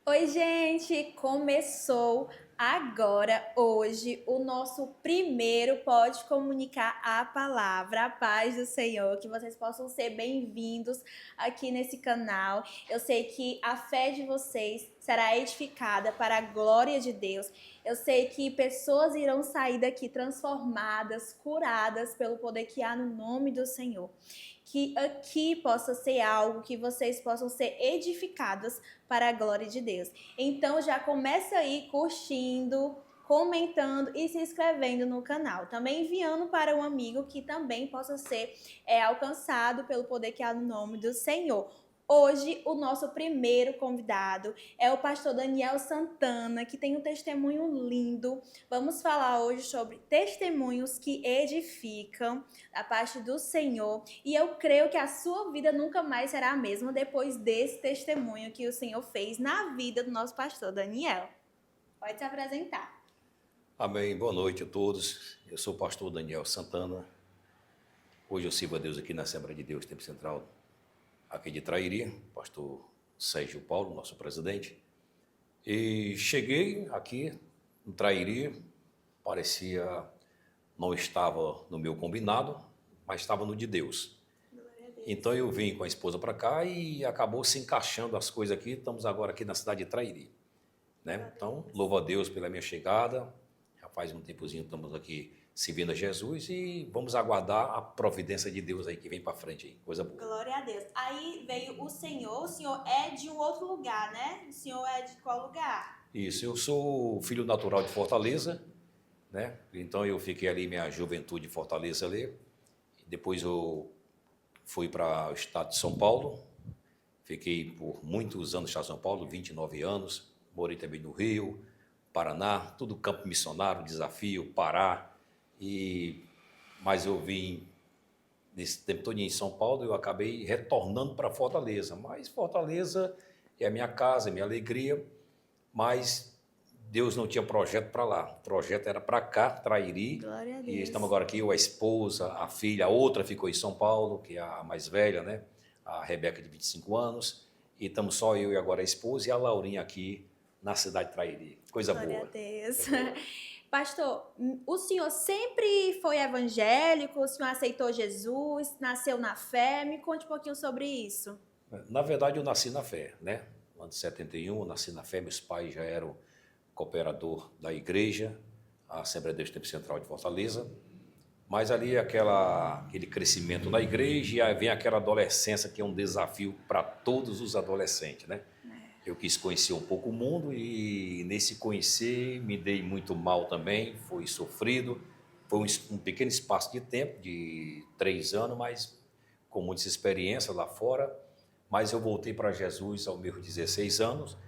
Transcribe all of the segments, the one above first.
Oi, gente! Começou agora, hoje, o nosso primeiro Pode Comunicar a Palavra, a paz do Senhor, que vocês possam ser bem-vindos aqui nesse canal. Eu sei que a fé de vocês será edificada para a glória de Deus. Eu sei que pessoas irão sair daqui transformadas, curadas pelo poder que há no nome do Senhor. Que aqui possa ser algo que vocês possam ser edificados para a glória de Deus. Então já começa aí curtindo, comentando e se inscrevendo no canal. Também enviando para um amigo que também possa ser alcançado pelo poder que há no nome do Senhor. Hoje, o nosso primeiro convidado é o pastor Daniel Santana, que tem um testemunho lindo. Vamos falar hoje sobre testemunhos que edificam da parte do Senhor. E eu creio que a sua vida nunca mais será a mesma depois desse testemunho que o Senhor fez na vida do nosso pastor Daniel. Pode se apresentar. Amém. Boa noite a todos. Eu sou o pastor Daniel Santana. Hoje eu sirvo a Deus aqui na Assembleia de Deus, Tempo Central, aqui de Trairi, pastor Sérgio Paulo, nosso presidente. E cheguei aqui no Trairi, parecia não estava no meu combinado, mas estava no de Deus. Então eu vim com a esposa para cá e acabou se encaixando as coisas aqui. Estamos agora aqui na cidade de Trairi, né? Então, louvo a Deus pela minha chegada. Já faz um tempozinho estamos aqui servindo a Jesus e vamos aguardar a providência de Deus aí que vem para frente aí, coisa boa. Glória a Deus. Aí veio o Senhor é de um outro lugar, né? O Senhor é de qual lugar? Isso, eu sou filho natural de Fortaleza, né? Então eu fiquei ali minha juventude em Fortaleza ali. Depois eu fui para o estado de São Paulo, fiquei por muitos anos no estado de São Paulo, 29 anos, morei também no Rio, Paraná, tudo campo missionário, desafio, Pará, mas eu vim nesse tempo todo em São Paulo, eu acabei retornando para Fortaleza, mas Fortaleza é a minha casa, é a minha alegria, mas Deus não tinha projeto para lá, o projeto era para cá, Trairi, Glória a e Deus. estamos agora aqui, eu, a esposa, a filha, a outra ficou em São Paulo, que é a mais velha, né? A Rebeca de 25 anos, e estamos só eu e agora a esposa e a Laurinha aqui na cidade de Trairi, coisa Glória a boa. Deus. Pastor, o senhor sempre foi evangélico? O senhor aceitou Jesus? Nasceu na fé? Me conte um pouquinho sobre isso. Na verdade, eu nasci na fé, né? No ano de 71, eu nasci na fé, meus pais já eram cooperador da igreja, a Assembleia de Deus Tempo Central de Fortaleza, mas ali aquele crescimento na igreja e aí vem aquela adolescência que é um desafio para todos os adolescentes, né? Eu quis conhecer um pouco o mundo e nesse conhecer me dei muito mal também, foi sofrido, foi um pequeno espaço de tempo, de 3 anos, mas com muitas experiências lá fora, mas eu voltei para Jesus aos meus 16 anos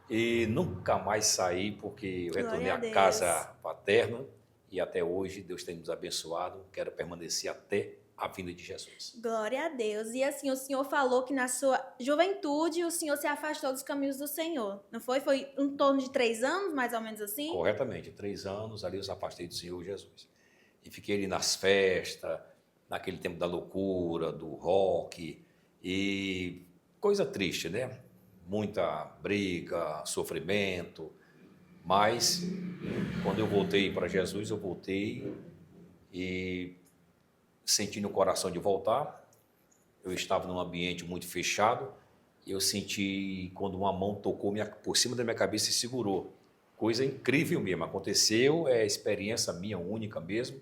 e nunca mais saí porque eu retornei Glória a à Deus. casa paterna e até hoje Deus tem nos abençoado, quero permanecer até a vinda de Jesus. Glória a Deus. E assim, o senhor falou que na sua juventude o senhor se afastou dos caminhos do Senhor, não foi? Foi em torno de 3 anos, mais ou menos assim? Corretamente, 3 anos ali eu os afastei do Senhor Jesus. E fiquei ali nas festas, naquele tempo da loucura, do rock, e coisa triste, né? Muita briga, sofrimento, mas quando eu voltei para Jesus, eu voltei e senti no coração de voltar. Eu estava num ambiente muito fechado e eu senti quando uma mão tocou por cima da minha cabeça e segurou. Coisa incrível mesmo, aconteceu, é experiência minha única mesmo.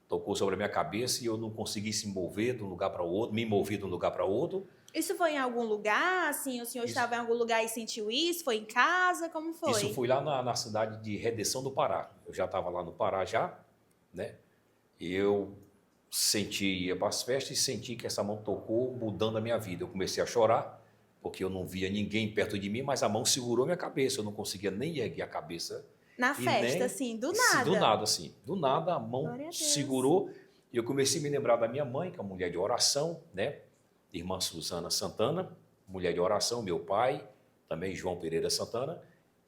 Tocou sobre a minha cabeça e eu não consegui se mover de um lugar para o outro, me movi de um lugar para outro. Isso foi em algum lugar? Assim, o senhor Isso, estava em algum lugar e sentiu isso? Foi em casa? Como isso foi? foi lá na cidade de Redenção do Pará. Eu já estava lá no Pará já, né? E eu ia para as festas e senti que essa mão tocou, mudando a minha vida. Eu comecei a chorar, porque eu não via ninguém perto de mim, mas a mão segurou minha cabeça. Eu não conseguia nem erguer a cabeça. Na E festa, nem. assim, do Do nada. nada, assim. Do nada a mão Glória a Deus. segurou. E eu comecei a me lembrar da minha mãe, que é uma mulher de oração, né? Irmã Suzana Santana, mulher de oração, meu pai, também João Pereira Santana.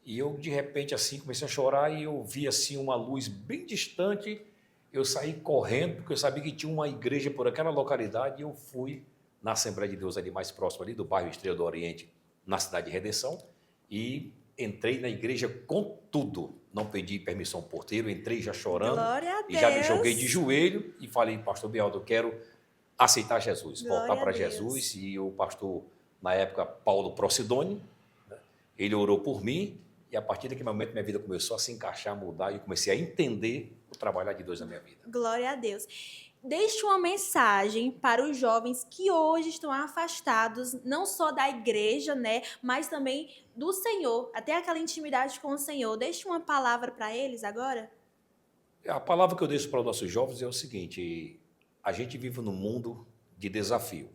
E eu, de repente, assim, comecei a chorar e eu vi, assim, uma luz bem distante. Eu saí correndo, porque eu sabia que tinha uma igreja por aquela localidade, e eu fui na Assembleia de Deus ali mais próximo ali, do bairro Estrela do Oriente, na cidade de Redenção, e entrei na igreja com tudo. Não pedi permissão ao porteiro, entrei já chorando. Glória a E já me Deus. joguei de joelho e falei, pastor Bialdo, eu quero aceitar Jesus, voltar Glória a para Deus. Jesus. E o pastor, na época, Paulo Procidone, né, ele orou por mim. E a partir daquele momento, minha vida começou a se encaixar, a mudar. E eu comecei a entender o trabalhar de Deus na minha vida. Glória a Deus. Deixe uma mensagem para os jovens que hoje estão afastados, não só da igreja, né, mas também do Senhor, até aquela intimidade com o Senhor. Deixe uma palavra para eles agora. A palavra que eu deixo para os nossos jovens é o seguinte: a gente vive num mundo de desafio.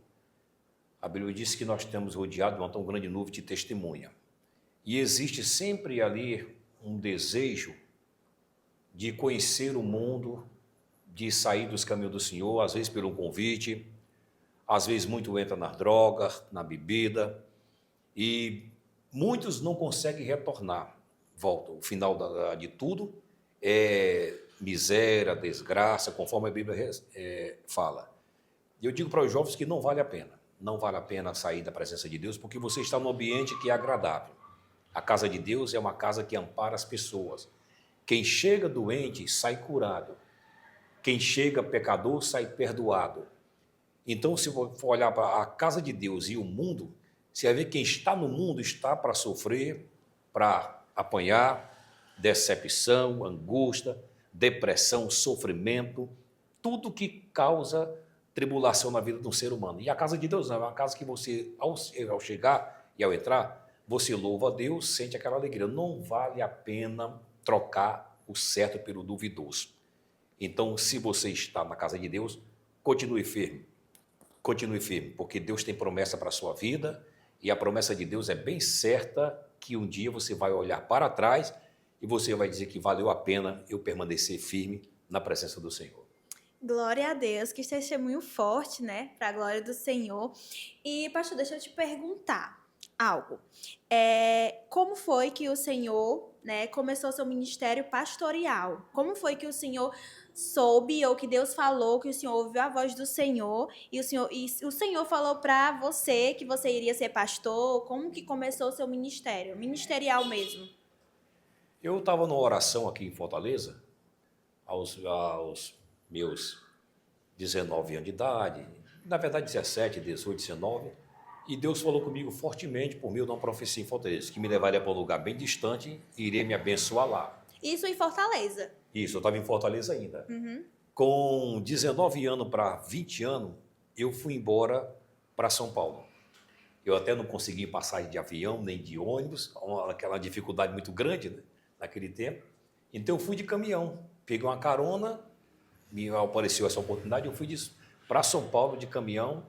A Bíblia diz que nós estamos rodeados de uma tão grande nuvem de testemunha. E existe sempre ali um desejo de conhecer o mundo, de sair dos caminhos do Senhor, às vezes por um convite, às vezes muito entra na droga, na bebida, e muitos não conseguem retornar. Volta, o final de tudo é miséria, desgraça, conforme a Bíblia fala. E eu digo para os jovens que não vale a pena. Não vale a pena sair da presença de Deus, porque você está num ambiente que é agradável. A casa de Deus é uma casa que ampara as pessoas. Quem chega doente sai curado. Quem chega pecador sai perdoado. Então, se for olhar para a casa de Deus e o mundo, você vai ver que quem está no mundo está para sofrer, para apanhar, decepção, angústia, depressão, sofrimento, tudo que causa tribulação na vida de um ser humano. E a casa de Deus não, é uma casa que você, ao chegar e ao entrar, você louva a Deus, sente aquela alegria. Não vale a pena trocar o certo pelo duvidoso. Então, se você está na casa de Deus, continue firme, porque Deus tem promessa para a sua vida, e a promessa de Deus é bem certa que um dia você vai olhar para trás e você vai dizer que valeu a pena eu permanecer firme na presença do Senhor. Glória a Deus, que testemunho forte, né, para a glória do Senhor. E, pastor, deixa eu te perguntar algo. Como foi que o Senhor, né, começou seu ministério pastoral? Como foi que o Senhor soube, ou que Deus falou, que o Senhor ouviu a voz do Senhor, e o Senhor falou para você que você iria ser pastor? Como que começou o seu ministério? Ministerial mesmo. Eu estava numa oração aqui em Fortaleza, aos meus 19 anos de idade, na verdade 17, 18, 19, e Deus falou comigo fortemente por meio de uma profecia em Fortaleza, que me levaria para um lugar bem distante e iria me abençoar lá. Isso em Fortaleza. Isso, eu estava em Fortaleza ainda. Uhum. Com 19 anos para 20 anos, eu fui embora para São Paulo. Eu até não consegui passagem de avião, nem de ônibus, aquela dificuldade muito grande, né, naquele tempo. Então eu fui de caminhão, peguei uma carona, me apareceu essa oportunidade, eu fui para São Paulo de caminhão,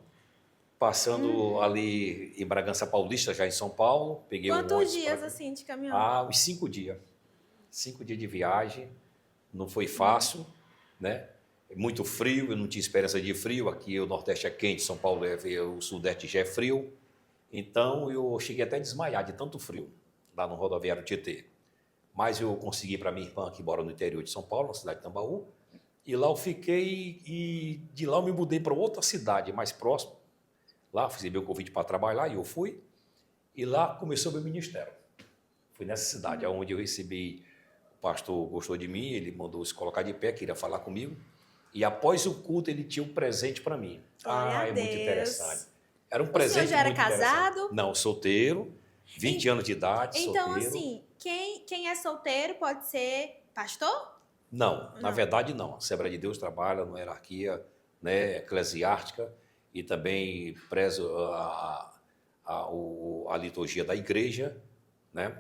passando ali em Bragança Paulista, já em São Paulo. Peguei Quantos dias assim de caminhão? Uns 5 dias. 5 dias de viagem, não foi fácil, né? Muito frio, eu não tinha esperança de frio. Aqui o Nordeste é quente, São Paulo o Sudeste já é frio. Então eu cheguei até a desmaiar de tanto frio, lá no rodoviário Tietê. Mas eu consegui para minha irmã, que mora no interior de São Paulo, na cidade de Tambaú, e lá eu fiquei, e de lá eu me mudei para outra cidade mais próxima. Lá fiz meu convite para trabalhar e eu fui, e lá começou meu ministério. Fui nessa cidade, onde eu recebi, o pastor gostou de mim, ele mandou se colocar de pé, queria falar comigo, e após o culto ele tinha um presente para mim. Glória a Deus. Muito interessante. Era um O presente senhor já era muito casado? Não, solteiro, 20 anos de idade, Então, solteiro. assim, quem é solteiro pode ser pastor? Não, na verdade não. A Assembleia de Deus trabalha numa hierarquia, né, eclesiástica, e também preza a liturgia da igreja, né,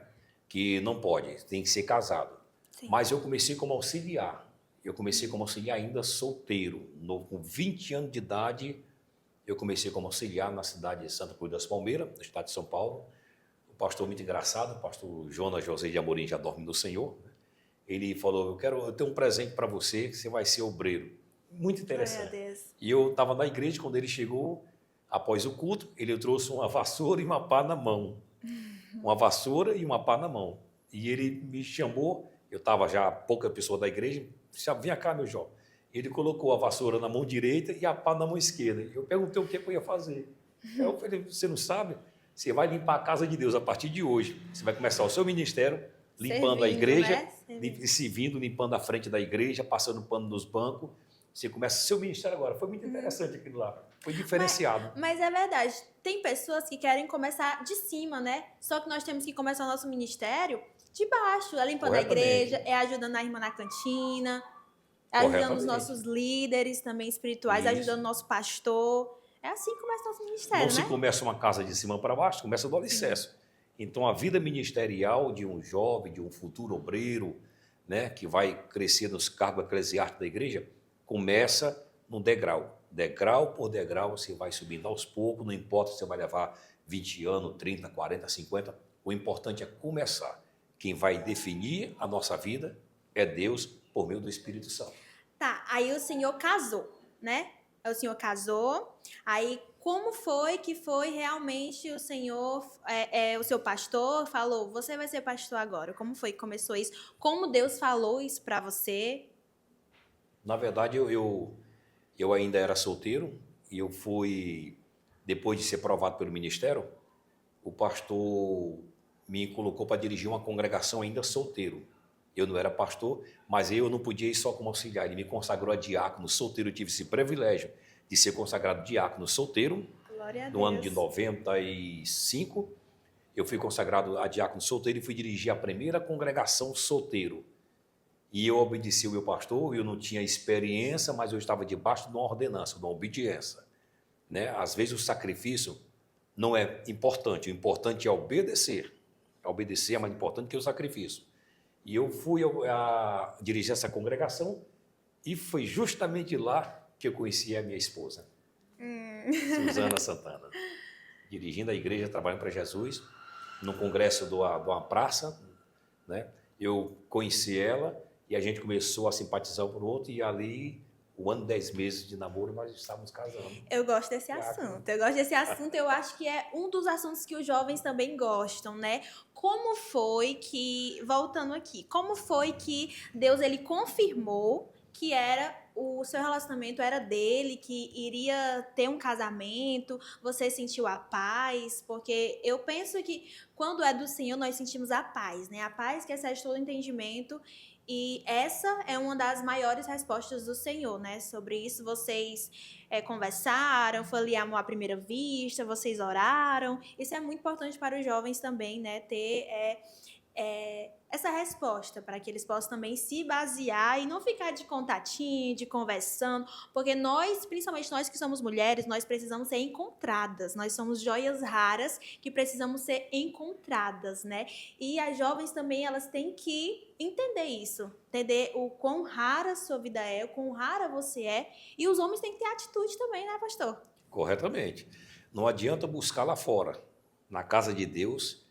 que não pode, tem que ser casado. Sim. Mas eu comecei como auxiliar. Eu comecei como auxiliar ainda solteiro. Com 20 anos de idade, eu comecei como auxiliar na cidade de Santa Cruz das Palmeiras, no estado de São Paulo. O pastor muito engraçado, o pastor Jonas José de Amorim, já dorme no Senhor. Ele falou, eu tenho um presente para você, que você vai ser obreiro. Muito interessante. Glória a Deus. E eu estava na igreja, quando ele chegou, após o culto, ele trouxe uma vassoura e uma pá na mão. Uma vassoura e uma pá na mão. E ele me chamou, eu estava já pouca pessoa da igreja, disse, vem cá, meu jovem. Ele colocou a vassoura na mão direita e a pá na mão esquerda. Eu perguntei o que eu ia fazer. Eu falei, você não sabe? Você vai limpar a casa de Deus a partir de hoje. Você vai começar o seu ministério limpando a Servindo, igreja, né? Servindo. servindo, limpando a frente da igreja, passando pano nos bancos. Você começa o seu ministério agora. Foi muito interessante aquilo lá. Foi diferenciado. Mas é verdade, tem pessoas que querem começar de cima, né? Só que nós temos que começar o nosso ministério de baixo, é limpando a Corretamente. igreja, é ajudando a irmã na cantina, é ajudando os Corretamente. nossos líderes também espirituais, Isso. ajudando o nosso pastor. É assim que começa o nosso ministério, Não se né? começa uma casa de cima para baixo, começa do alicerce. Então, a vida ministerial de um jovem, de um futuro obreiro, né, que vai crescer nos cargos eclesiásticos da igreja, começa num degrau. Degrau por degrau, você vai subindo aos poucos, não importa se você vai levar 20 anos, 30, 40, 50, o importante é começar. Quem vai definir a nossa vida é Deus por meio do Espírito Santo. Tá, aí o senhor casou, né? O senhor casou, aí como foi que foi realmente o senhor, o seu pastor falou, você vai ser pastor agora? Como foi que começou isso? Como Deus falou isso pra você? Na verdade, eu ainda era solteiro e eu fui, depois de ser provado pelo ministério, o pastor me colocou para dirigir uma congregação ainda solteiro. Eu não era pastor, mas eu não podia ir só como auxiliar. Ele me consagrou a diácono solteiro. Eu tive esse privilégio de ser consagrado diácono solteiro. Glória a No ano de Deus. 95, eu fui consagrado a diácono solteiro e fui dirigir a primeira congregação solteiro. E eu obedeci o meu pastor, eu não tinha experiência, mas eu estava debaixo de uma ordenança, de uma obediência. Né? Às vezes o sacrifício não é importante, o importante é obedecer. Obedecer é mais importante que o sacrifício. E eu fui a dirigir essa congregação e foi justamente lá que eu conheci a minha esposa, Suzana Santana. Dirigindo a igreja, trabalhando para Jesus, num congresso de uma praça, né? Eu conheci ela e a gente começou a simpatizar um por outro e ali, 1 ano e 10 meses de namoro, nós estávamos casando. Eu gosto desse assunto. Eu gosto desse assunto. Eu acho que é um dos assuntos que os jovens também gostam, né? Como foi que, voltando aqui, como foi que Deus ele confirmou que o seu relacionamento era dele, que iria ter um casamento, você sentiu a paz? Porque eu penso que quando é do Senhor nós sentimos a paz, né? A paz que excede todo entendimento. E essa é uma das maiores respostas do Senhor, né? Sobre isso vocês conversaram, foi ali amor à primeira vista, vocês oraram. Isso é muito importante para os jovens também, né? Ter essa resposta, para que eles possam também se basear e não ficar de contatinho, de conversando, porque nós, principalmente nós que somos mulheres, nós precisamos ser encontradas, nós somos joias raras que precisamos ser encontradas, né? E as jovens também, elas têm que entender isso, entender o quão rara a sua vida é, o quão rara você é, e os homens têm que ter atitude também, né, pastor? Corretamente. Não adianta buscar lá fora. Na casa de Deus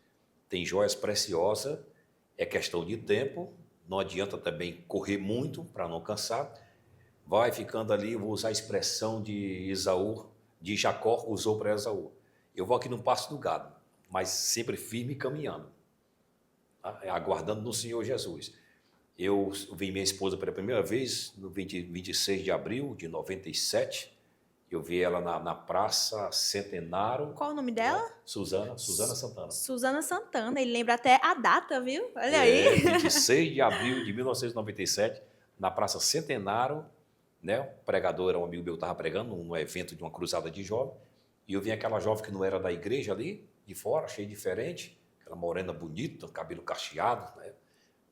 tem joias preciosas, é questão de tempo, não adianta também correr muito para não cansar. Vai ficando ali, vou usar a expressão de Esaú, de Jacó usou para Esaú. Eu vou aqui no passo do gado, mas sempre firme e caminhando, tá? Aguardando no Senhor Jesus. Eu vi minha esposa pela primeira vez no 26 de abril de 97. Eu vi ela na Praça Centenário. Qual o nome dela? Suzana Santana. Suzana Santana, ele lembra até a data, viu? Olha aí. 26 de abril de 1997, na Praça Centenário, né? O pregador era um amigo meu que estava pregando num evento de uma cruzada de jovens, e eu vi aquela jovem que não era da igreja ali, de fora, achei diferente, aquela morena bonita, cabelo cacheado, né?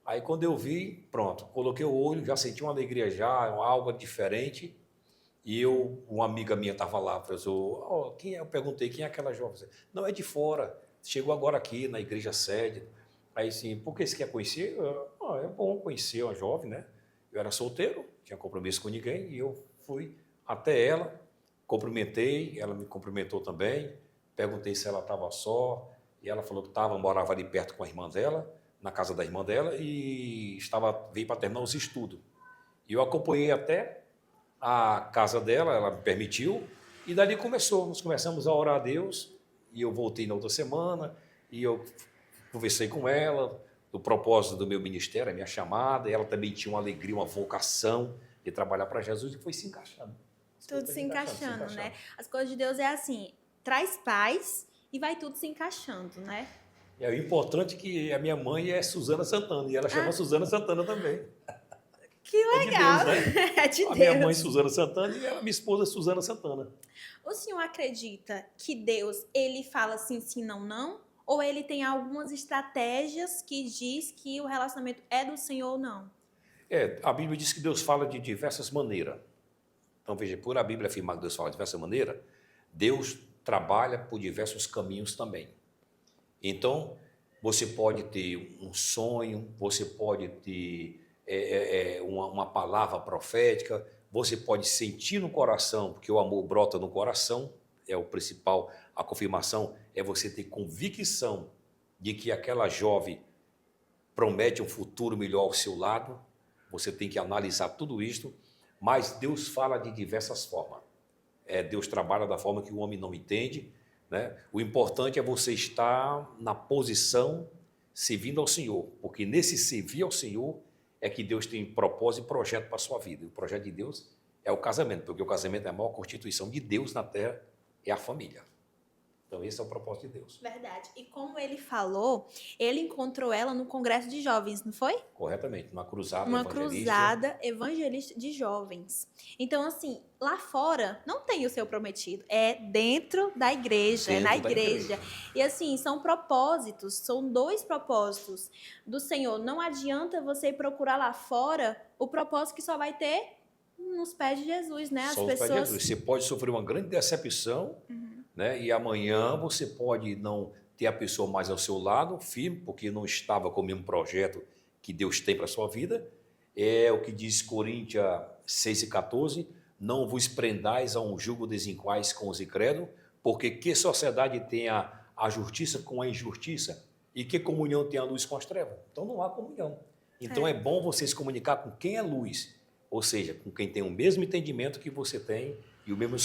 Aí quando eu vi, pronto, coloquei o olho, já senti uma alegria já, algo diferente. E uma amiga minha estava lá, falou, quem é? Eu perguntei, quem é aquela jovem? Não, é de fora, chegou agora aqui na igreja sede. Aí sim, por que você quer conhecer? É bom conhecer uma jovem, né? Eu era solteiro, tinha compromisso com ninguém, e eu fui até ela, cumprimentei, ela me cumprimentou também, perguntei se ela estava só, e ela falou que estava, morava ali perto com a irmã dela, na casa da irmã dela, e veio para terminar os estudos. E eu acompanhei até a casa dela, ela me permitiu, e dali nós começamos a orar a Deus, e eu voltei na outra semana, e eu conversei com ela, do propósito do meu ministério, a minha chamada, e ela também tinha uma alegria, uma vocação de trabalhar para Jesus, e foi se encaixando. Tudo se encaixando, né? As coisas de Deus é assim, traz paz e vai tudo se encaixando, né? E é o importante que a minha mãe é Suzana Santana, e ela chama Suzana Santana também. Que É de Deus, legal! né? É de A minha mãe Deus. Suzana Santana e a minha esposa Suzana Santana. O senhor acredita que Deus, ele fala sim, sim, não, não? Ou ele tem algumas estratégias que diz que o relacionamento é do Senhor ou não? A Bíblia diz que Deus fala de diversas maneiras. Então, veja, por a Bíblia afirmar que Deus fala de diversas maneiras, Deus trabalha por diversos caminhos também. Então, você pode ter um sonho, você pode ter uma palavra profética, você pode sentir no coração, porque o amor brota no coração, é o principal, a confirmação é você ter convicção de que aquela jovem promete um futuro melhor ao seu lado, você tem que analisar tudo isto, mas Deus fala de diversas formas. Deus trabalha da forma que o homem não entende, né? O importante é você estar na posição servindo ao Senhor, porque nesse servir ao Senhor é que Deus tem propósito e projeto para a sua vida. E o projeto de Deus é o casamento, porque o casamento é a maior constituição de Deus na terra, é a família. Então esse é o propósito de Deus. Verdade. E como ele falou, ele encontrou ela no congresso de jovens, não foi? Corretamente, uma cruzada Uma evangelística. cruzada evangelista de jovens. Então, assim, lá fora não tem o seu prometido. É dentro da igreja, é na Dentro da igreja. E assim, são propósitos, são dois propósitos do Senhor. Não adianta você ir procurar lá fora o propósito que só vai ter nos pés de Jesus, né? As Só os pés de pessoas. Jesus. Você pode sofrer uma grande decepção, né? E amanhã você pode não ter a pessoa mais ao seu lado, firme, porque não estava com o mesmo projeto que Deus tem para a sua vida. É o que diz Coríntios 6:14, não vos prendais a um jugo desiguais com os incrédulos, porque que sociedade tem a justiça com a injustiça? E que comunhão tem a luz com as trevas? Então não há comunhão. Então é bom você se comunicar com quem é luz, ou seja, com quem tem o mesmo entendimento que você tem e o mesmo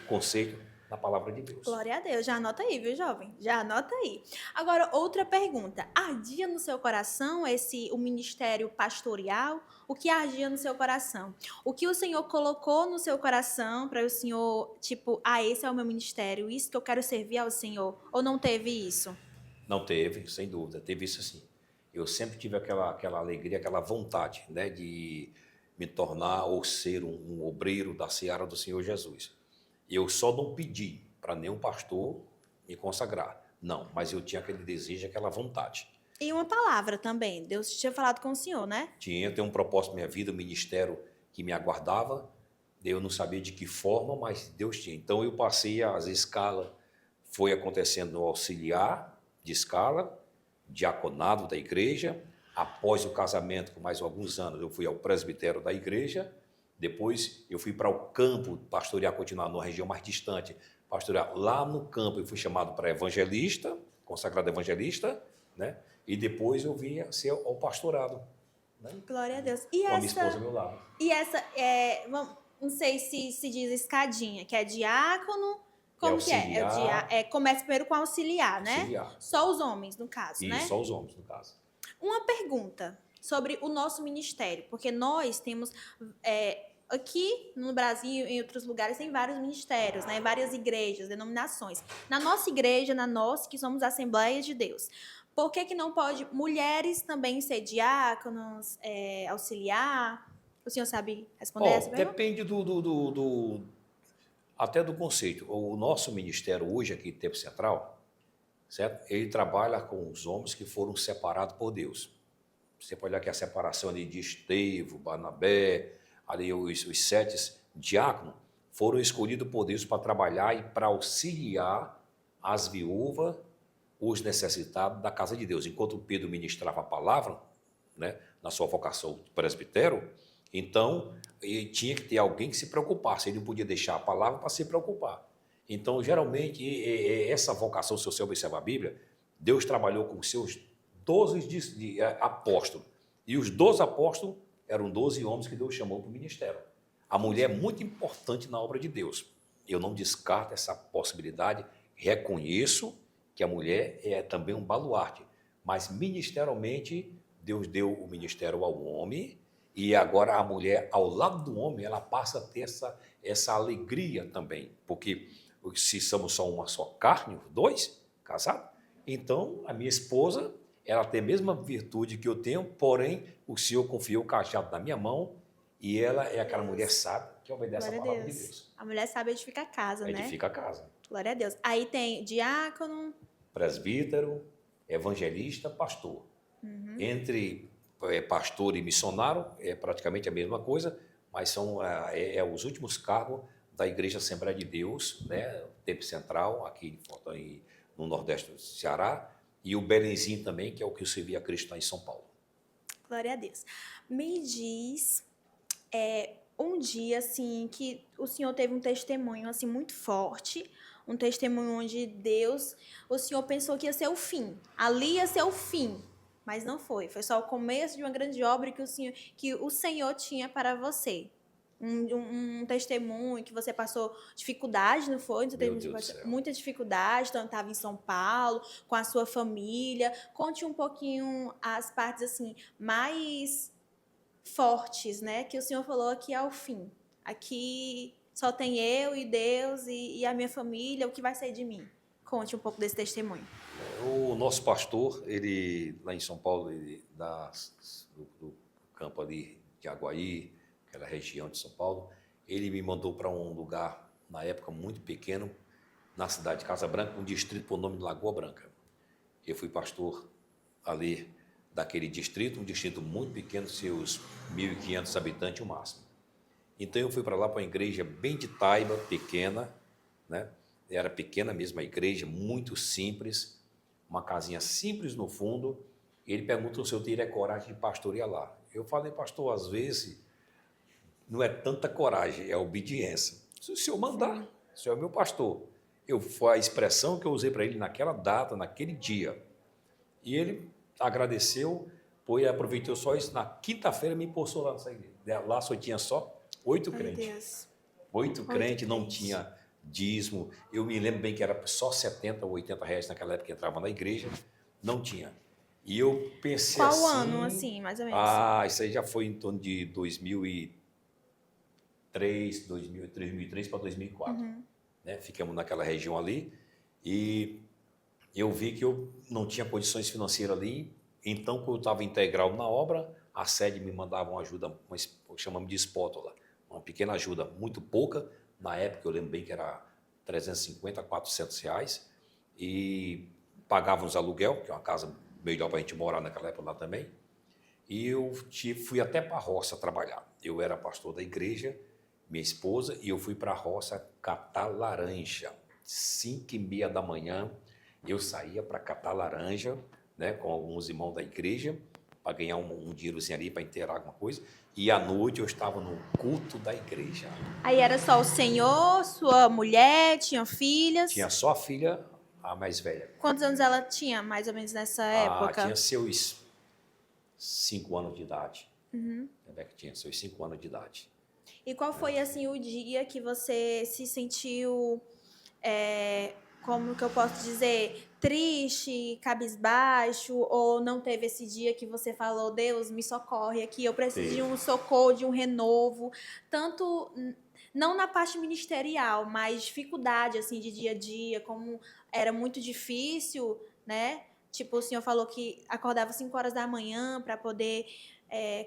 conceito na palavra de Deus. Glória a Deus. Já anota aí, viu, jovem? Já anota aí. Agora, outra pergunta. Ardia no seu coração o ministério pastoral? O que ardia no seu coração? O que o Senhor colocou no seu coração para o Senhor, tipo, esse é o meu ministério, isso que eu quero servir ao Senhor? Ou não teve isso? Não teve, sem dúvida, teve isso sim. Eu sempre tive aquela alegria, aquela vontade, né, de me tornar ou ser um obreiro da seara do Senhor Jesus. Eu só não pedi para nenhum pastor me consagrar, não, mas eu tinha aquele desejo, aquela vontade. E uma palavra também. Deus tinha falado com o Senhor, né? Tem um propósito na minha vida, um ministério que me aguardava, eu não sabia de que forma, mas Deus tinha. Então eu passei as escalas, foi acontecendo no auxiliar de escala, diaconado da igreja. Após o casamento, por mais alguns anos, eu fui ao presbitério da igreja. Depois eu fui para o campo pastorear, continuar numa região mais distante, pastorear lá no campo. Eu fui chamado para evangelista, consagrado evangelista, né? E depois eu vim a ser ao pastorado, né? Glória a Deus. Com a minha esposa ao meu lado. E essa, não sei se diz escadinha, que é diácono, como que é? Começa primeiro com auxiliar, né? Auxiliar. Só os homens, no caso, né? Só os homens, no caso. Uma pergunta sobre o nosso ministério, porque nós temos, aqui no Brasil e em outros lugares, tem vários ministérios, né? Várias igrejas, denominações. Na nossa igreja, que somos a Assembleia de Deus, por que não pode mulheres também ser diáconos, auxiliar? O senhor sabe responder essa pergunta? Depende até do conceito. O nosso ministério hoje aqui, Tempo Central, certo? Ele trabalha com os homens que foram separados por Deus. Você pode olhar que a separação ali de Estevão, Barnabé, ali os 7 diáconos foram escolhidos por Deus para trabalhar e para auxiliar as viúvas, os necessitados da casa de Deus. Enquanto Pedro ministrava a palavra, né, na sua vocação de presbitério, então ele tinha que ter alguém que se preocupasse. Ele não podia deixar a palavra para se preocupar. Então, geralmente, essa vocação, se você observar a Bíblia, Deus trabalhou com os seus 12 apóstolos. E os 12 apóstolos eram 12 homens que Deus chamou para o ministério. A mulher é muito importante na obra de Deus. Eu não descarto essa possibilidade, reconheço que a mulher é também um baluarte. Mas, ministerialmente, Deus deu o ministério ao homem e agora a mulher, ao lado do homem, ela passa a ter essa alegria também. Porque se somos só uma só carne, os dois, casado. Então, a minha esposa, ela tem a mesma virtude que eu tenho, porém, o Senhor confiou o cajado na minha mão e ela é aquela mulher sábia que obedece a Glória a palavra de Deus. Deus. A mulher sabe edificar a casa, né? Edifica a casa. Glória a Deus. Aí tem diácono. Presbítero, evangelista, pastor. Entre pastor e missionário é praticamente a mesma coisa, mas são os últimos cargos da Igreja Assembleia de Deus, né? Tempo Central, aqui no Nordeste do Ceará, e o Belenzinho também, que é o que eu servi a Cristo lá em São Paulo. Glória a Deus. Me diz um dia assim que o Senhor teve um testemunho assim muito forte, um testemunho onde Deus, o Senhor pensou que ia ser o fim. Ali ia ser o fim, mas não foi. Foi só o começo de uma grande obra que o Senhor tinha para você. Um testemunho que você passou dificuldade, não foi? Você Meu teve Deus do céu. muita dificuldade, então estava em São Paulo, com a sua família. Conte um pouquinho as partes assim mais fortes, né? Que o Senhor falou aqui ao fim. Aqui só tem eu e Deus e a minha família, o que vai sair de mim? Conte um pouco desse testemunho. O nosso pastor, ele lá em São Paulo, do campo ali de Aguaí, aquela região de São Paulo, ele me mandou para um lugar, na época, muito pequeno, na cidade de Casa Branca, um distrito por nome de Lagoa Branca. Eu fui pastor ali daquele distrito, um distrito muito pequeno, seus 1.500 habitantes o máximo. Então eu fui para lá para uma igreja bem de taiba, pequena, né? Era pequena mesmo a igreja, muito simples, uma casinha simples no fundo. Ele perguntou se eu teria coragem de pastorear lá. Eu falei, pastor, às vezes não é tanta coragem, é obediência. Se o senhor mandar, o senhor é meu pastor. Foi a expressão que eu usei para ele naquela data, naquele dia. E ele agradeceu, aproveitou só isso. Na quinta-feira me postou lá nessa igreja. Lá só tinha só 8 crentes. Deus. 8 crentes, não tinha dízimo. Eu me lembro bem que era só 70 ou 80 reais naquela época que entrava na igreja. Não tinha. E eu pensei Qual assim... ano, assim, mais ou menos? Isso aí já foi em torno de 2003 para 2004. Né? Ficamos naquela região ali e eu vi que eu não tinha condições financeiras ali. Então, quando eu estava integral na obra, a sede me mandava uma ajuda, chamamos de espótola, uma pequena ajuda, muito pouca. Na época, eu lembro bem que era 350, 400 reais. E pagávamos aluguel, que é uma casa melhor para a gente morar naquela época lá também. E eu fui até para a roça trabalhar. Eu era pastor da igreja, minha esposa, e eu fui para a roça catar laranja. 5h30 da manhã, eu saía para catar laranja, né, com alguns irmãos da igreja, para ganhar um dinheirozinho ali, para inteirar alguma coisa. E à noite eu estava no culto da igreja. Aí era só o senhor, sua mulher, tinham filhas? Tinha só a filha, a mais velha. Quantos anos ela tinha, mais ou menos, nessa época? Tinha seus 5 anos de idade. Rebeca tinha seus 5 anos de idade. E qual foi, assim, o dia que você se sentiu, como que eu posso dizer, triste, cabisbaixo, ou não teve esse dia que você falou, Deus, me socorre aqui, eu preciso de um socorro, de um renovo, tanto, não na parte ministerial, mas dificuldade, assim, de dia a dia, como era muito difícil, né? Tipo, o senhor falou que acordava 5 horas da manhã para poder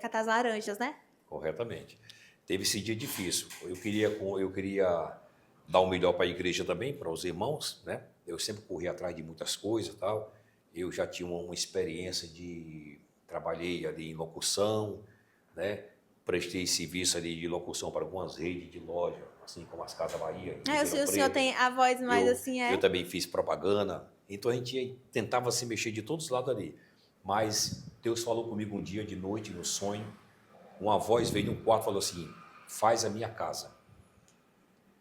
catar as laranjas, né? Corretamente. Teve esse dia difícil. Eu queria dar o melhor para a igreja também, para os irmãos, né? Eu sempre corri atrás de muitas coisas e tal. Eu já tinha uma experiência trabalhei ali em locução, né? Prestei serviço ali de locução para algumas redes de loja, assim como as Casas Bahia. O senhor tem a voz mais assim, Eu também fiz propaganda. Então a gente tentava se mexer de todos os lados ali. Mas Deus falou comigo um dia de noite, no sonho. Uma voz veio de um quarto e falou assim, faz a minha casa.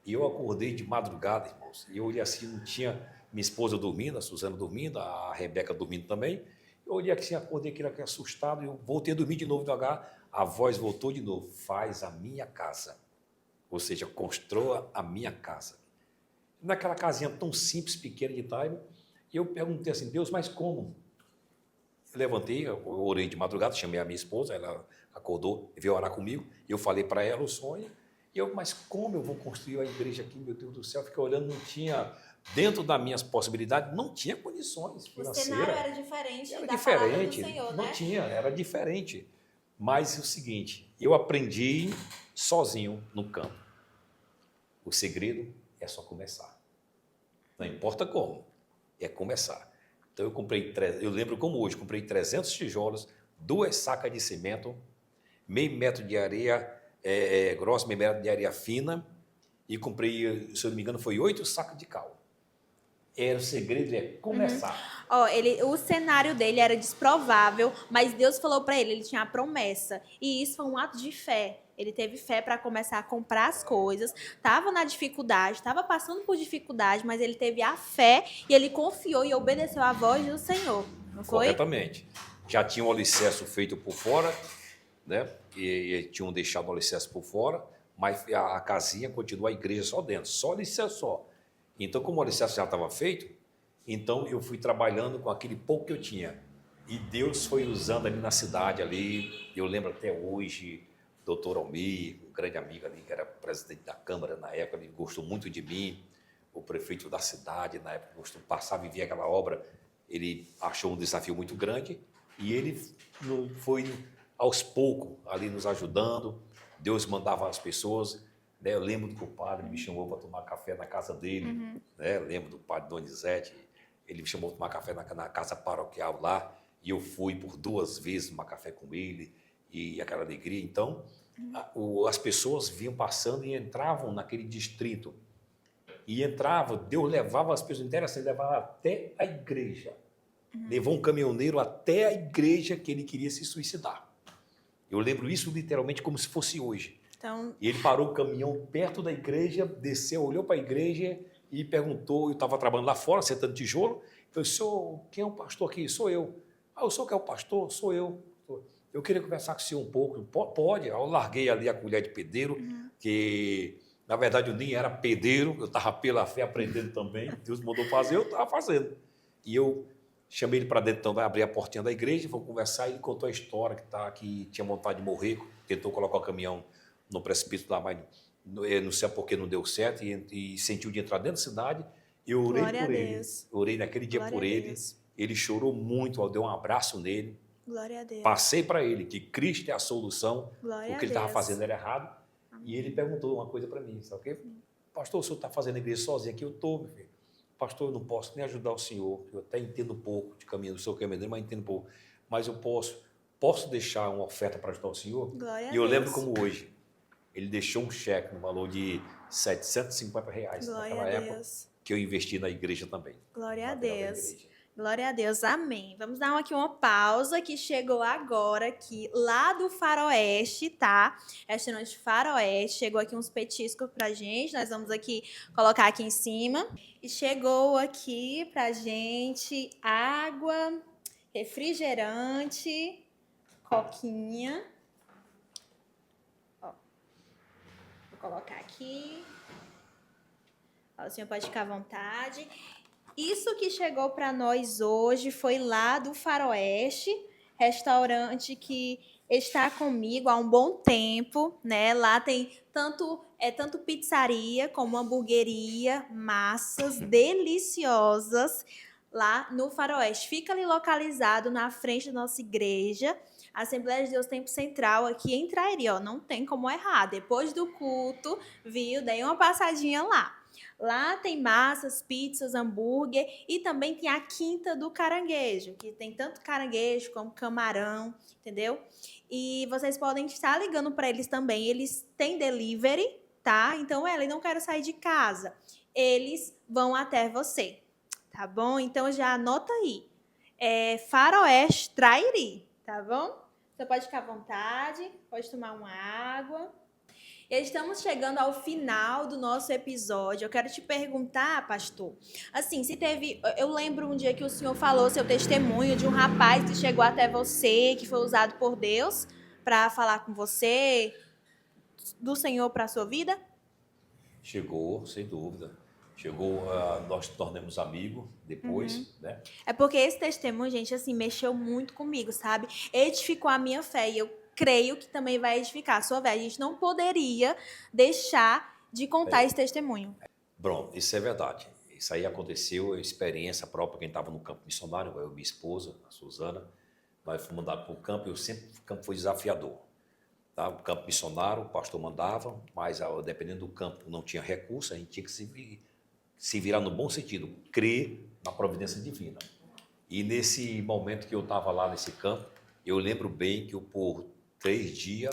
E eu acordei de madrugada, irmãos. E eu olhei assim, não tinha minha esposa dormindo, a Suzana dormindo, a Rebeca dormindo também. Eu olhei assim, acordei aqui assustado, e eu voltei a dormir de novo devagar. A voz voltou de novo, faz a minha casa. Ou seja, construa a minha casa. Naquela casinha tão simples, pequena de Taiba, eu perguntei assim, Deus, mas como? Eu levantei, eu orei de madrugada, chamei a minha esposa, ela acordou, veio orar comigo, eu falei para ela o sonho, mas como eu vou construir a igreja aqui, meu Deus do céu, fiquei olhando, não tinha dentro das minhas possibilidades, não tinha condições O cenário financeiras. era diferente Era da palavra do diferente, Senhor, não né? tinha, era diferente. Mas é o seguinte, eu aprendi sozinho no campo. O segredo é só começar. Não importa como, é começar. Então eu lembro como hoje, comprei 300 tijolos, 2 sacas de cimento, meio metro de areia grossa, meio metro de areia fina, e comprei, se eu não me engano, foi 8 sacos de cal. O segredo é começar. Ó, o cenário dele era desprovável, mas Deus falou pra ele tinha a promessa. E isso foi um ato de fé. Ele teve fé para começar a comprar as coisas, estava na dificuldade, estava passando por dificuldade, mas ele teve a fé e ele confiou e obedeceu à voz do Senhor, não foi? Corretamente. Já tinha um alicerce feito por fora, né? E tinham deixado o alicerce por fora, mas a casinha continua a igreja só dentro, só alicerce só. Então, como o alicerce já estava feito, então eu fui trabalhando com aquele pouco que eu tinha. E Deus foi usando ali na cidade, ali, eu lembro até hoje, o doutor Almir, um grande amigo ali, que era presidente da Câmara na época, ele gostou muito de mim, o prefeito da cidade, na época, gostou, passava e via aquela obra, ele achou um desafio muito grande, e ele foi aos poucos ali nos ajudando, Deus mandava as pessoas, né? Eu lembro que o padre me chamou para tomar café na casa dele, né? Eu lembro do padre Donizete, ele me chamou para tomar café na casa paroquial lá, e eu fui por 2 vezes tomar café com ele, e aquela alegria. Então, as pessoas vinham passando e entravam naquele distrito, e entrava, Deus levava as pessoas interessas, levava até a igreja, levou um caminhoneiro até a igreja que ele queria se suicidar. Eu lembro isso literalmente como se fosse hoje. Então, E ele parou o caminhão perto da igreja, desceu, olhou para a igreja e perguntou, eu estava trabalhando lá fora, sentando tijolo, eu disse, quem é o pastor aqui? Sou eu. O senhor que é o pastor? Sou eu. Eu queria conversar com o senhor um pouco. Pode. Eu larguei ali a colher de pedreiro, que na verdade eu nem era pedreiro, eu estava pela fé aprendendo também, Deus mandou fazer, eu estava fazendo. E eu chamei ele para dentro, então vai abrir a portinha da igreja, vou conversar, e ele contou a história que tinha vontade de morrer, tentou colocar o caminhão no precipício lá, mas não sei porque não deu certo, e sentiu de entrar dentro da cidade. Eu orei glória por a ele, Deus. orei naquele dia Glória por a ele, Deus. ele chorou muito, eu dei um abraço nele, Glória a Deus. passei para ele que Cristo é a solução, Glória o que a ele estava Deus. fazendo era errado, e ele perguntou uma coisa para mim, sabe o quê? Pastor, o senhor está fazendo a igreja sozinho aqui? Eu estou, meu filho. Pastor, eu não posso nem ajudar o senhor, eu até entendo um pouco de caminho do seu caminho, mas entendo um pouco, mas eu posso deixar uma oferta para ajudar o senhor? Glória a E eu lembro Deus. como hoje, ele deixou um cheque no valor de R$ 750 Glória naquela a época, Deus. que eu investi na igreja também. Glória a Material da Deus. igreja. Glória a Deus, amém. Vamos dar aqui uma pausa que chegou agora aqui, lá do Faroeste, tá? Restaurante Faroeste, chegou aqui uns petiscos pra gente, nós vamos aqui colocar aqui em cima. E chegou aqui pra gente água, refrigerante, coquinha. Ó, vou colocar aqui. Ó, o senhor pode ficar à vontade. Isso que chegou para nós hoje foi lá do Faroeste, restaurante que está comigo há um bom tempo, né? Lá tem tanto pizzaria como hamburgueria, massas deliciosas lá no Faroeste. Fica ali localizado na frente da nossa igreja, Assembleia de Deus Tempo Central, aqui em Trairi, ó, não tem como errar. Depois do culto, viu? Dei uma passadinha lá. Lá tem massas, pizzas, hambúrguer e também tem a Quinta do Caranguejo, que tem tanto caranguejo como camarão, entendeu? E vocês podem estar ligando para eles também. Eles têm delivery, tá? Então, eu não quero sair de casa. Eles vão até você, tá bom? Então, já anota aí. Faroeste Trairi, tá bom? Você pode ficar à vontade, pode tomar uma água. Estamos chegando ao final do nosso episódio. Eu quero te perguntar, pastor, assim, se teve... Eu lembro um dia que o senhor falou seu testemunho de um rapaz que chegou até você, que foi usado por Deus para falar com você, do Senhor para a sua vida? Chegou, sem dúvida. Chegou, nós nos tornamos amigos depois, né? É porque esse testemunho, gente, assim, mexeu muito comigo, sabe? Edificou a minha fé e eu creio que também vai edificar a sua fé. A gente não poderia deixar de contar esse testemunho. Pronto, isso é verdade. Isso aí aconteceu, experiência própria, quem estava no campo missionário, eu e minha esposa, a Suzana, nós fomos mandados para o campo e o campo foi desafiador. Tá? O campo missionário, o pastor mandava, mas dependendo do campo não tinha recurso, a gente tinha que se virar no bom sentido, crer na providência divina. E nesse momento que eu estava lá nesse campo, eu lembro bem que por 3 dias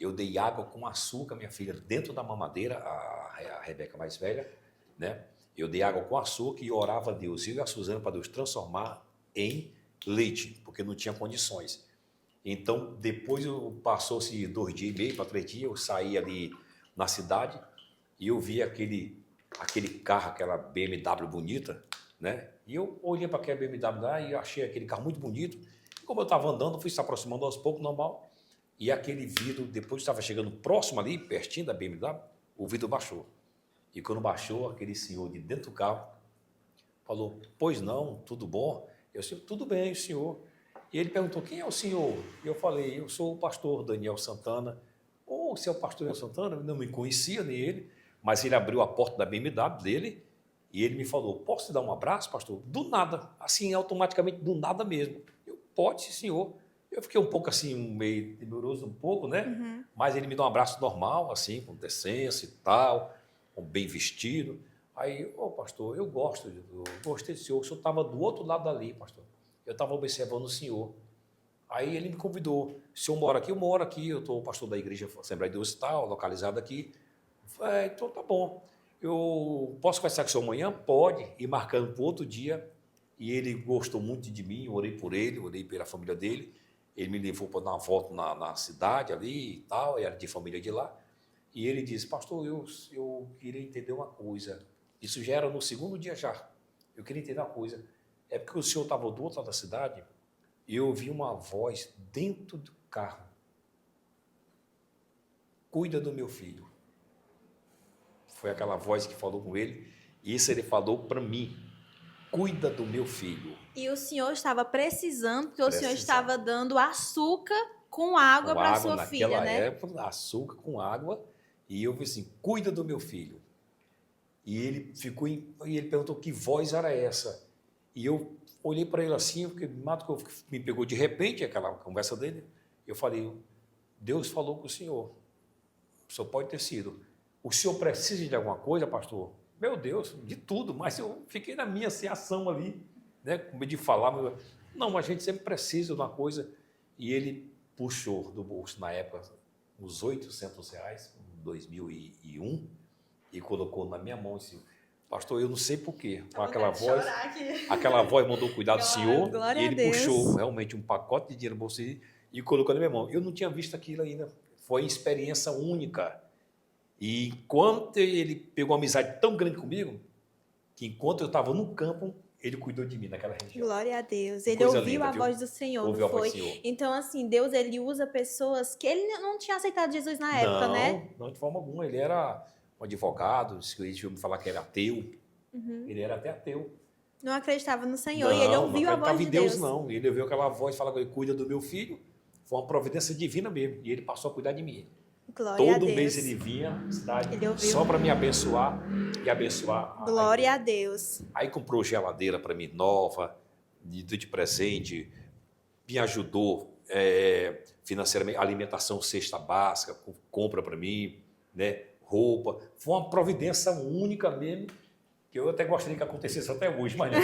eu dei água com açúcar, minha filha, dentro da mamadeira, a Rebeca mais velha, né? Eu dei água com açúcar e orava a Deus, eu e a Suzana, para Deus transformar em leite, porque não tinha condições. Então, depois passou-se 2 dias e meio para 3 dias, eu saí ali na cidade e eu vi aquele carro, aquela BMW bonita, né? E eu olhei para aquela BMW lá e achei aquele carro muito bonito. E como eu estava andando, fui se aproximando aos poucos, normal, e aquele vidro, depois estava chegando próximo ali, pertinho da BMW, o vidro baixou. E quando baixou, aquele senhor de dentro do carro falou, pois não, tudo bom? Eu disse, tudo bem, senhor. E ele perguntou, quem é o senhor? E eu falei, eu sou o pastor Daniel Santana. Ô, você é o pastor Daniel Santana? Eu não me conhecia nem ele, mas ele abriu a porta da BMW dele e ele me falou, posso te dar um abraço, pastor? Do nada, assim, automaticamente, do nada mesmo. Eu, pode, sim, senhor. Eu fiquei um pouco assim, meio temeroso um pouco, né? Uhum. Mas ele me deu um abraço normal, assim, com decência e tal, com bem vestido. Aí, pastor, eu gostei do senhor. O senhor estava do outro lado dali, pastor. Eu estava observando o senhor. Aí ele me convidou. O senhor mora aqui? Eu moro aqui. Eu sou pastor da igreja Assembleia de Deus e tal, localizado aqui. Então tá bom. Eu posso conversar com o senhor amanhã? Pode. E marcando para outro dia. E ele gostou muito de mim. Orei por ele, orei pela família dele. Ele me levou para dar uma volta na cidade ali e tal. Era de família de lá. E ele disse, pastor, eu queria entender uma coisa. Isso já era no segundo dia já. Eu queria entender uma coisa. É porque o senhor estava do outro lado da cidade e eu ouvi uma voz dentro do carro. Cuida do meu filho. Foi aquela voz que falou com ele. E isso ele falou para mim. Cuida do meu filho. E o senhor estava precisando, porque o senhor estava dando açúcar com água para sua filha, né? Naquela época, açúcar com água. E eu falei assim, cuida do meu filho. E ele perguntou que voz era essa. E eu olhei para ele assim, porque me pegou de repente aquela conversa dele. Eu falei, Deus falou com o senhor pode ter sido. O senhor precisa de alguma coisa, pastor? Meu Deus, de tudo, mas eu fiquei na minha assim, ação ali, né, com medo de falar. Não, a gente sempre precisa de uma coisa. E ele puxou do bolso, na época, uns R$800, em 2001, e colocou na minha mão assim, pastor, eu não sei porquê, com aquela voz mandou cuidar do senhor, e ele puxou realmente um pacote de dinheiro no bolso e colocou na minha mão. Eu não tinha visto aquilo ainda, foi uma experiência única. E enquanto ele pegou uma amizade tão grande comigo, que enquanto eu estava no campo, ele cuidou de mim naquela região. Glória a Deus. Ele ouviu a voz do Senhor, não foi? Então, assim, Deus, ele usa pessoas que ele não tinha aceitado Jesus na época, né? Não, de forma alguma. Ele era um advogado, ele me falar que era ateu. Ele era até ateu. Não acreditava no Senhor. E ele ouviu a voz de Deus. Não. Ele ouviu aquela voz falar que ele cuida do meu filho. Foi uma providência divina mesmo. E ele passou a cuidar de mim. Glória Todo mês ele vinha na cidade só para me abençoar e abençoar. Glória a Deus. Aí comprou geladeira para mim nova, de presente, me ajudou financeiramente, alimentação cesta básica, compra para mim, né, roupa. Foi uma providência única mesmo, que eu até gostaria que acontecesse até hoje, mas não,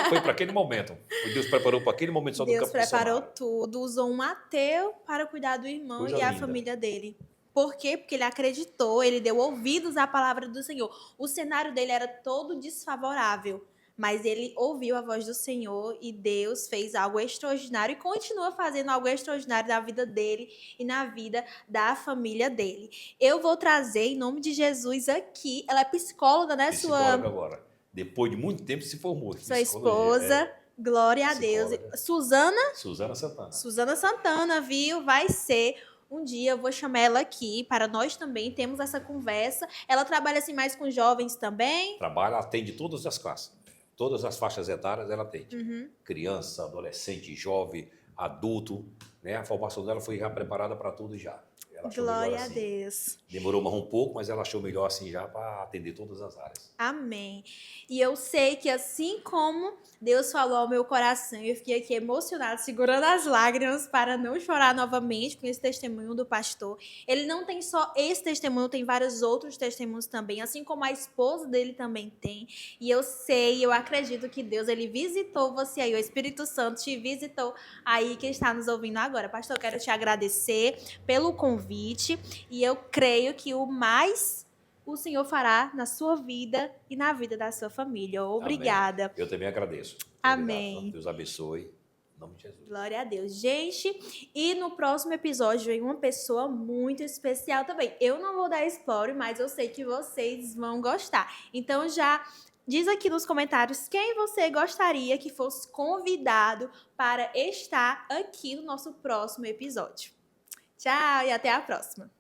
foi para aquele momento. Deus preparou para aquele momento só do campo missionário. Deus preparou tudo, usou um ateu para cuidar do irmão Coisa e a linda. família dele. Por quê? Porque ele acreditou, ele deu ouvidos à palavra do Senhor. O cenário dele era todo desfavorável, mas ele ouviu a voz do Senhor e Deus fez algo extraordinário e continua fazendo algo extraordinário na vida dele e na vida da família dele. Eu vou trazer, em nome de Jesus, aqui, ela é psicóloga, né? Psicóloga agora. Depois de muito tempo se formou. Sua esposa, glória a Deus. Suzana Santana. Suzana Santana, viu? Vai ser... Um dia eu vou chamar ela aqui para nós também termos essa conversa. Ela trabalha assim mais com jovens também? Trabalha, atende todas as classes. Todas as faixas etárias ela atende. Criança, adolescente, jovem, adulto. Né? A formação dela foi já preparada para tudo já. Ela achou melhor Glória a assim. Deus. Demorou mais um pouco, mas ela achou melhor assim já para atender todas as áreas. Amém. E eu sei que assim como Deus falou ao meu coração, eu fiquei aqui emocionada, segurando as lágrimas para não chorar novamente com esse testemunho do pastor. Ele não tem só esse testemunho, tem vários outros testemunhos também, assim como a esposa dele também tem. E eu sei, eu acredito que Deus, ele visitou você aí, o Espírito Santo te visitou aí que está nos ouvindo agora. Pastor, eu quero te agradecer pelo convite e eu creio que o Senhor fará na sua vida e na vida da sua família. Amém. Obrigada. Eu também agradeço. Obrigado. Amém. Deus abençoe. Em nome de Jesus. Glória a Deus. Gente, e no próximo episódio vem uma pessoa muito especial também. Eu não vou dar spoiler, mas eu sei que vocês vão gostar. Então já diz aqui nos comentários quem você gostaria que fosse convidado para estar aqui no nosso próximo episódio. Tchau e até a próxima.